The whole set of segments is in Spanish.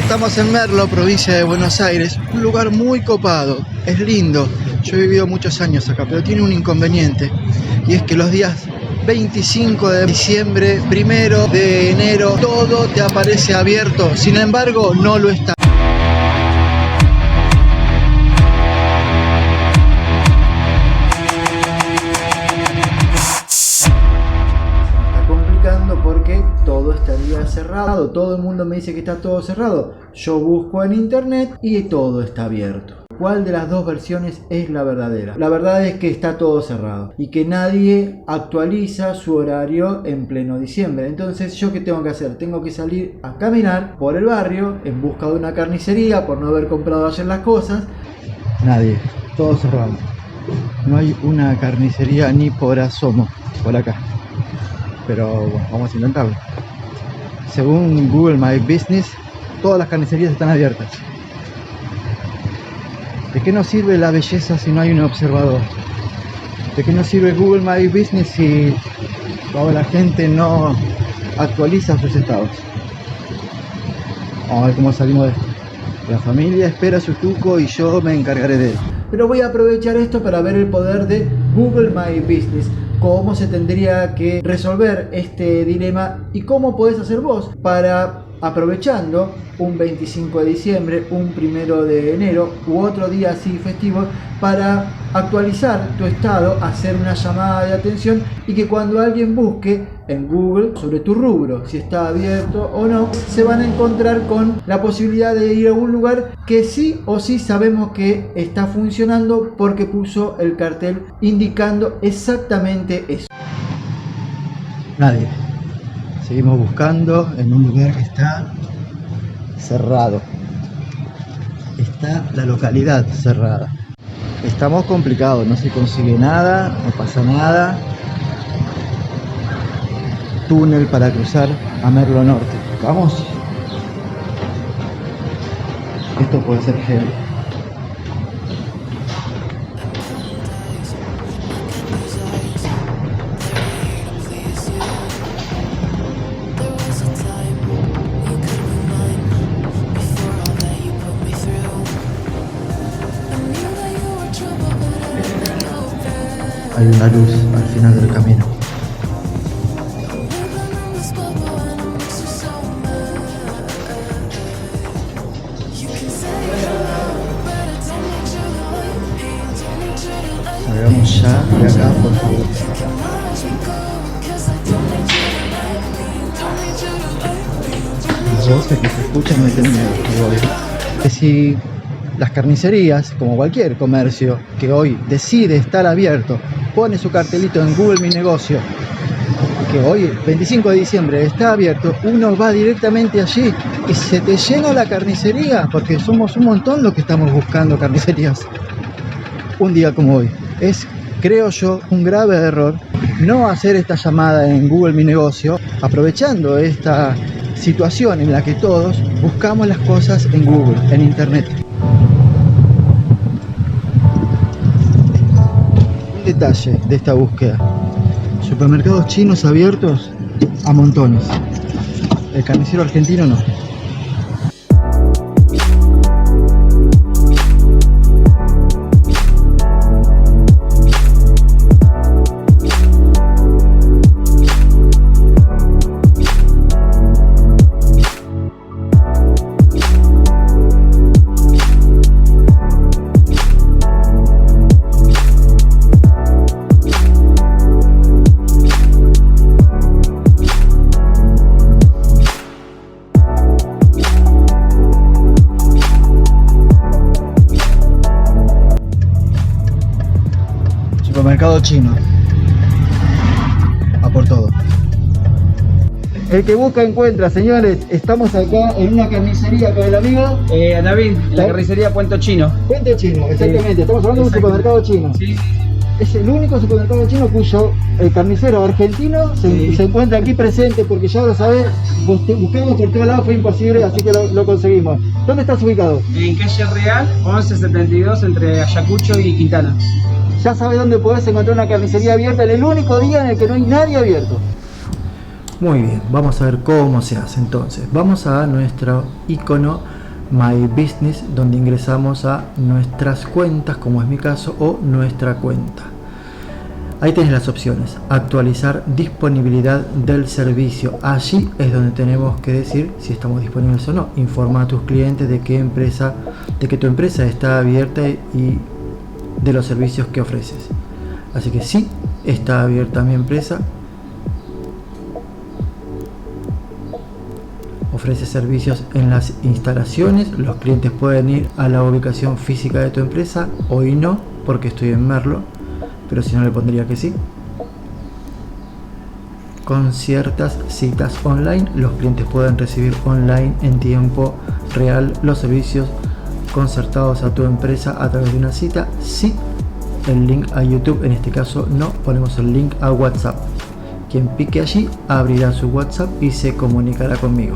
Estamos en Merlo, provincia de Buenos Aires, un lugar muy copado, es lindo. Yo he vivido muchos años acá, pero tiene un inconveniente, y es que los días 25 de diciembre, 1 de enero, todo te aparece abierto, sin embargo no lo está. Porque todo estaría cerrado, todo el mundo me dice que está todo cerrado. Yo busco en internet y todo está abierto. ¿Cuál de las dos versiones es la verdadera? La verdad es que está todo cerrado y que nadie actualiza su horario en pleno diciembre. Entonces, ¿yo qué tengo que hacer? Tengo que salir a caminar por el barrio en busca de una carnicería por no haber comprado ayer las cosas. Nadie, todo cerrado. No hay una carnicería ni por asomo por acá. Pero bueno, vamos a intentarlo. Según Google My Business, todas las carnicerías están abiertas. ¿De qué nos sirve la belleza si no hay un observador? ¿De qué nos sirve Google My Business si toda la gente no actualiza sus estados? Vamos a ver cómo salimos de esto. La familia espera su tuco y yo me encargaré de él. Pero voy a aprovechar esto para ver el poder de Google My Business. Cómo se tendría que resolver este dilema y cómo podés hacer vos para, aprovechando un 25 de diciembre, un 1 de enero u otro día así festivo, para actualizar tu estado, hacer una llamada de atención y que cuando alguien busque en Google sobre tu rubro, si está abierto o no, se van a encontrar con la posibilidad de ir a un lugar que sí o sí sabemos que está funcionando porque puso el cartel indicando exactamente eso. Nadie. Seguimos buscando en un lugar que está cerrado. Está la localidad cerrada. Estamos complicados, no se consigue nada, no pasa nada. Túnel para cruzar a Merlo Norte. Vamos. Esto puede ser heavy. Hay una luz al final del camino. Salgamos ya de acá, por favor. Las voces que se escuchan me tienen miedo. Que si las carnicerías, como cualquier comercio que hoy decide estar abierto, pone su cartelito en Google Mi Negocio, que hoy, 25 de diciembre, está abierto, uno va directamente allí y se te llena la carnicería, porque somos un montón los que estamos buscando carnicerías un día como hoy. Es, creo yo, un grave error no hacer esta llamada en Google Mi Negocio, aprovechando esta situación en la que todos buscamos las cosas en Google, en internet. Un detalle de esta búsqueda: supermercados chinos abiertos a montones, el carnicero argentino no. Supermercado chino, a por todo. El que busca encuentra, señores. Estamos acá en una carnicería con el amigo David, la carnicería Puente Chino. Puente Chino, exactamente. Sí. Estamos hablando de un supermercado chino. Sí. Es el único supermercado chino cuyo el carnicero argentino se encuentra aquí presente, porque ya lo sabés, buscamos por todos lados, fue imposible, así que lo conseguimos. ¿Dónde estás ubicado? En calle Real, 1172, entre Ayacucho y Quintana. Ya sabes dónde podés encontrar una carnicería abierta en el único día en el que no hay nadie abierto. Muy bien, vamos a ver cómo se hace entonces. Vamos a nuestro icono My Business, donde ingresamos a nuestras cuentas, como es mi caso, o nuestra cuenta. Ahí tenés las opciones: actualizar disponibilidad del servicio. Allí es donde tenemos que decir si estamos disponibles o no. Informa a tus clientes de que tu empresa está abierta y de los servicios que ofreces. Así que sí, está abierta mi empresa. Ofrece servicios en las instalaciones. Los clientes pueden ir a la ubicación física de tu empresa. Hoy no, porque estoy en Merlo, pero si no le pondría que sí. Con ciertas citas online, los clientes pueden recibir online en tiempo real los servicios concertados a tu empresa a través de una cita. Sí, el link a YouTube, en este caso no, ponemos el link a WhatsApp. Quien pique allí abrirá su WhatsApp y se comunicará conmigo.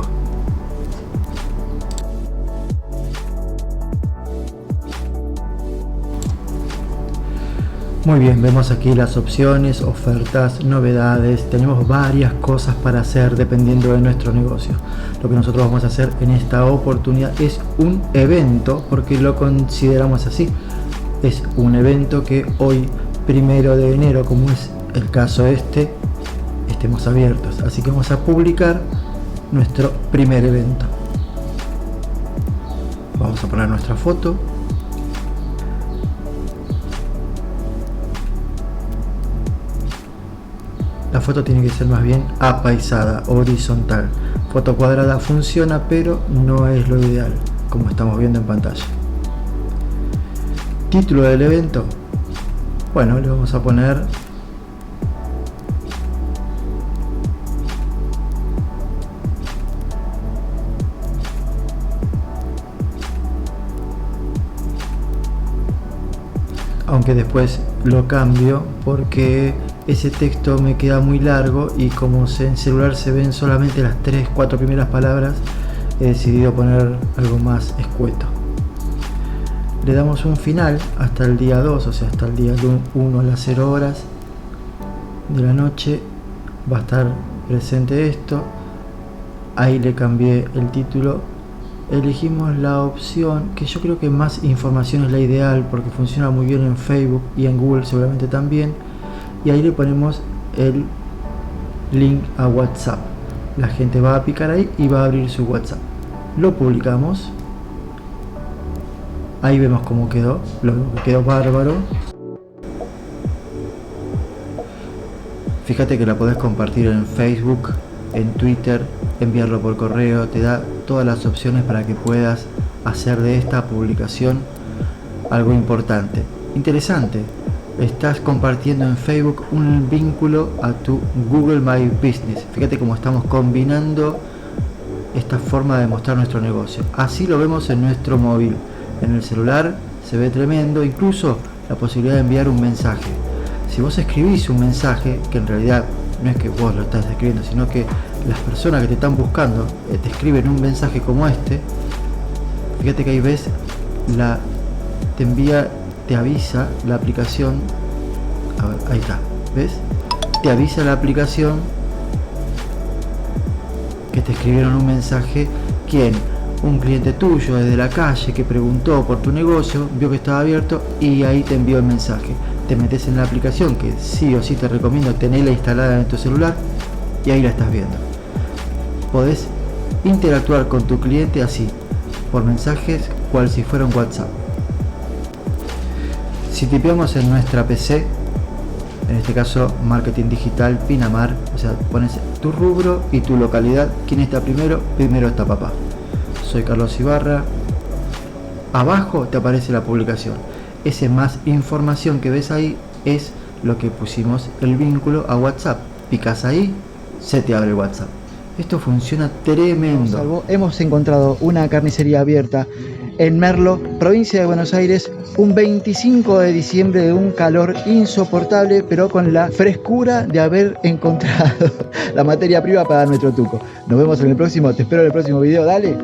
Muy bien, vemos aquí las opciones, ofertas, novedades. Tenemos varias cosas para hacer dependiendo de nuestro negocio. Lo que nosotros vamos a hacer en esta oportunidad es un evento, porque lo consideramos así. Es un evento que hoy, 1 de enero, como es el caso estemos abiertos. Así que vamos a publicar nuestro primer evento. Vamos a poner nuestra foto. La foto tiene que ser más bien apaisada, horizontal. Foto cuadrada funciona, pero no es lo ideal, como estamos viendo en pantalla. Título del evento. Bueno, le vamos a poner aunque después lo cambio porque ese texto me queda muy largo y como en celular se ven solamente las 3-4 primeras palabras, he decidido poner algo más escueto. Le damos un final hasta el día 2, o sea hasta el día 1 a las 0 horas de la noche va a estar presente esto. Ahí le cambié el título. Elegimos la opción que yo creo que más información es la ideal, porque funciona muy bien en Facebook y en Google seguramente también. Y ahí le ponemos el link a WhatsApp. La gente va a picar ahí y va a abrir su WhatsApp. Lo publicamos. Ahí vemos cómo quedó. Lo que quedó bárbaro. Fíjate que la podés compartir en Facebook, en Twitter, enviarlo por correo. Te da todas las opciones para que puedas hacer de esta publicación algo importante, interesante. Estás compartiendo en Facebook un vínculo a tu Google My Business. Fíjate cómo estamos combinando esta forma de mostrar nuestro negocio. Así lo vemos en nuestro móvil. En el celular se ve tremendo, incluso la posibilidad de enviar un mensaje. Si vos escribís un mensaje, que en realidad no es que vos lo estás escribiendo, sino que las personas que te están buscando te escriben un mensaje como este, fíjate que ahí ves, te avisa la aplicación. A ver, ahí está, ¿ves? Te avisa la aplicación que te escribieron un mensaje. ¿Quién? Un cliente tuyo desde la calle que preguntó por tu negocio, vio que estaba abierto y ahí te envió el mensaje. Te metes en la aplicación, que sí o sí te recomiendo tenerla instalada en tu celular, y ahí la estás viendo. Podés interactuar con tu cliente así, por mensajes, cual si fuera un WhatsApp. Si tipeamos en nuestra PC, en este caso marketing digital Pinamar, o sea, pones tu rubro y tu localidad, quién está primero está papá. Soy Carlos Ibarra. Abajo te aparece la publicación. Ese más información que ves ahí es lo que pusimos el vínculo a WhatsApp. Picas ahí, se te abre el WhatsApp. Esto funciona tremendo. Hemos encontrado una carnicería abierta en Merlo, provincia de Buenos Aires, un 25 de diciembre de un calor insoportable, pero con la frescura de haber encontrado la materia prima para nuestro tuco. Nos vemos en el próximo, te espero en el próximo video. Dale.